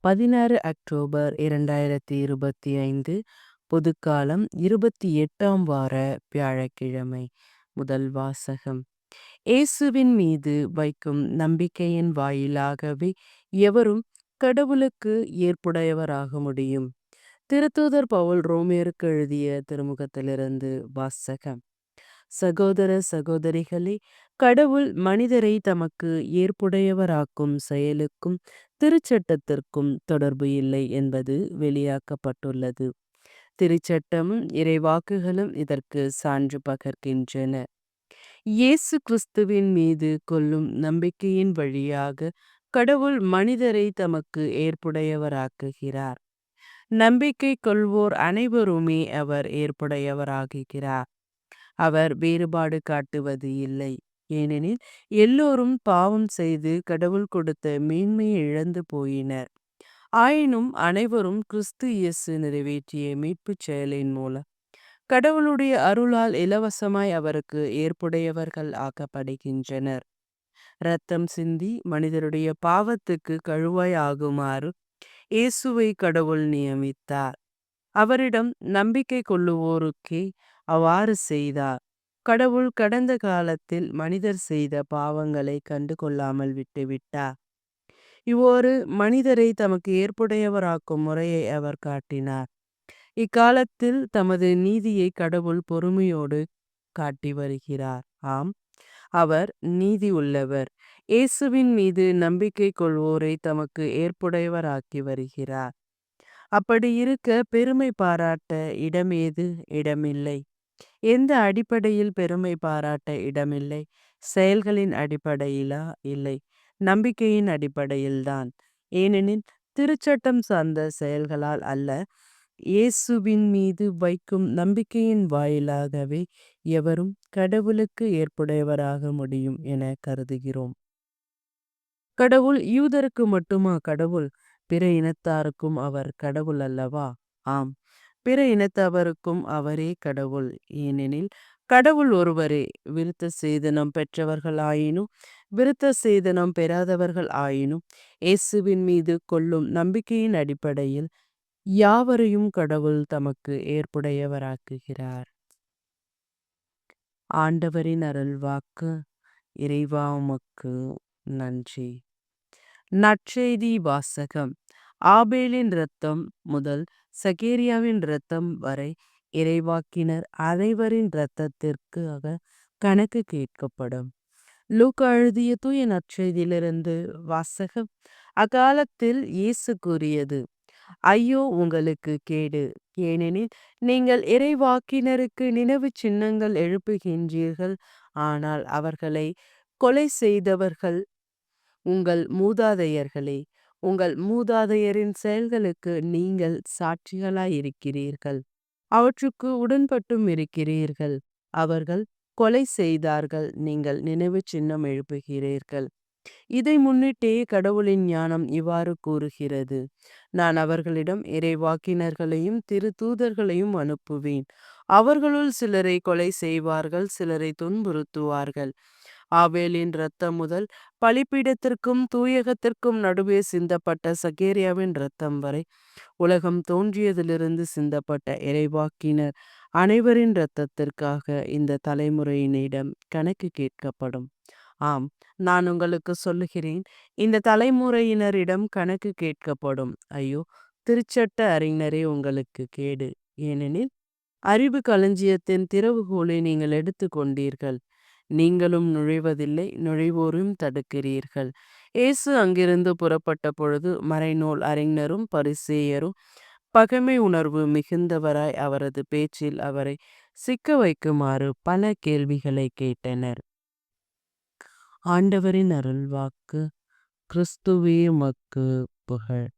16 October 2025 பொதுக்காலம் 28ஆம் வார வியாழக்கிழமை. முதல் வாசகம். இயேசுவின் மீது வைக்கும் நம்பிக்கையின் வாயிலாகவே எவரும் கடவுளுக்கு ஏற்புடையவராக முடியும். திருத்தூதர் பவுல் ரோமியருக்கு எழுதிய திருமுகத்திலிருந்து வாசகம். சகோதர சகோதரிகளே, கடவுள் மனிதரை தமக்கு ஏற்புடையவராக்கும் செயலுக்கும் திருச்சட்டத்திற்கும் தொடர்பு இல்லை என்பது வெளியாக்கப்பட்டுள்ளது. திருச்சட்டமும் இறைவாக்குகளும் இதற்கு சான்று பகர்கின்றன. இயேசு கிறிஸ்துவின் மீது கொள்ளும் நம்பிக்கையின் வழியாக கடவுள் மனிதரை தமக்கு ஏற்புடையவராக்குகிறார். நம்பிக்கை கொள்வோர் அனைவருமே அவர் ஏற்புடையவராகுகிறார். அவர் வேறுபாடு காட்டுவது இல்லை. ஏனெனில் எல்லோரும் பாவம் செய்து கடவுள் கொடுத்த மேன்மையை இழந்து போயினர். ஆயினும் அனைவரும் கிறிஸ்து இயேசு நிறைவேற்றிய மீட்புச் செயலின் மூலம் கடவுளுடைய அருளால் இலவசமாய் அவருக்கு ஏற்புடையவர்கள் ஆக்கப்படுகின்றனர். இரத்தம் சிந்தி மனிதருடைய பாவத்துக்கு கழுவாய் ஆகுமாறு இயேசுவை கடவுள் நியமித்தார். அவரிடம் நம்பிக்கை கொள்ளுவோருக்கே அவ்வாறு செய்தார். கடவுள் கடந்த காலத்தில் மனிதர் செய்த பாவங்களை கண்டு கொள்ளாமல் விட்டுவிட்டார். இவ்வாறு மனிதரை தமக்கு ஏற்புடையவராக்கும் முறையை அவர் காட்டினார். இக்காலத்தில் தமது நீதியை கடவுள் பொறுமையோடு காட்டி வருகிறார். ஆம், அவர் நீதி உள்ளவர். இயேசுவின் மீது நம்பிக்கை கொள்வோரை தமக்கு ஏற்புடையவராக்கி வருகிறார். அப்படி இருக்க பெருமை பாராட்ட இடமில்லை. எந்த அடிப்படையில் பெருமை பாராட்ட இடமில்லை? செயல்களின் அடிப்படையிலா? இல்லை, நம்பிக்கையின் அடிப்படையில்தான். ஏனெனில் திருச்சட்டம் சார்ந்த செயல்களால் அல்ல, இயேசுவின் மீது வைக்கும் நம்பிக்கையின் வாயிலாகவே எவரும் கடவுளுக்கு ஏற்புடையவராக முடியும் என கருதுகிறோம். கடவுள் யூதருக்கு மட்டுமா கடவுள்? பிற இனத்தாருக்கும் அவர் கடவுள் அல்லவா? ஆம், பிற இனத்தவருக்கும் அவரே கடவுள். ஏனெனில் கடவுள் ஒருவரே. விருத்த சேதனம் பெற்றவர்கள் ஆயினும் விருத்த சேதனம் பெறாதவர்கள் ஆயினும் இயேசுவின் மீது கொள்ளும் நம்பிக்கையின் அடிப்படையில் யாவரையும் கடவுள் தமக்கு ஏற்புடையவராக்குகிறார். ஆண்டவரின் அருள்வாக்கு. இறைவா உமக்கு நன்றி. நற்செய்தி வாசகம். ஆபேலின் இரத்தம் முதல் சகேரியாவின் இரத்தம் வரை இறைவாக்கினர் அனைவரின் இரத்தத்திற்காக கணக்கு கேட்கப்படும். லூக்கா எழுதிய தூய நற்செய்தியிலிருந்து வாசகம். அக்காலத்தில் இயேசு கூறியது, ஐயோ உங்களுக்கு கேடு, ஏனெனில் நீங்கள் இறைவாக்கினருக்கு நினைவு சின்னங்கள் எழுப்புகின்றீர்கள், ஆனால் அவர்களை கொலை செய்தவர்கள் உங்கள் மூதாதையர்களே. உங்கள் மூதாதையரின் செயல்களுக்கு நீங்கள் சாட்சிகளாயிருக்கிறீர்கள். அவற்றுக்கு உடன்பட்டும் இருக்கிறீர்கள். அவர்கள் கொலை செய்தார்கள், நீங்கள் நினைவு சின்னம் எழுப்புகிறீர்கள். இதை முன்னிட்டே கடவுளின் ஞானம் இவ்வாறு கூறுகிறது, நான் அவர்களிடம் இறைவாக்கினர்களையும் திருத்தூதர்களையும் அனுப்புவேன். அவர்களுள் சிலரை கொலை செய்வார்கள், சிலரை துன்புறுத்துவார்கள். ஆபேலின் இரத்தம் முதல் பலிபீடத்திற்கும் தூயகத்திற்கும் நடுவே சிந்தப்பட்ட சகேரியாவின் இரத்தம் வரை உலகம் தோன்றியதிலிருந்து சிந்தப்பட்ட இறைவாக்கினர் அனைவரின் இரத்தத்திற்காக இந்த தலைமுறையினிடம் கணக்கு கேட்கப்படும். ஆம், நான் உங்களுக்கு சொல்லுகிறேன், இந்த தலைமுறையினரிடம் கணக்கு கேட்கப்படும். ஐயோ, திருச்சட்ட அறிஞரே உங்களுக்கு கேடு, ஏனெனில் அறிவு களஞ்சியத்தின் திறவுகோலை நீங்கள் எடுத்து கொண்டீர்கள். நீங்களும் நுழைவதில்லை, நுழைவோரும் தடுக்கிறீர்கள். இயேசு அங்கிருந்து புறப்பட்ட பொழுது மறைநூல் அறிஞரும் பரிசேயரும் பகைமை உணர்வு மிகுந்தவராய் அவரது பேச்சில் அவரை சிக்க வைக்குமாறு பல கேள்விகளை கேட்டனர். ஆண்டவரின் அருள்வாக்கு. கிறிஸ்துவே உமக்கு புகழ்.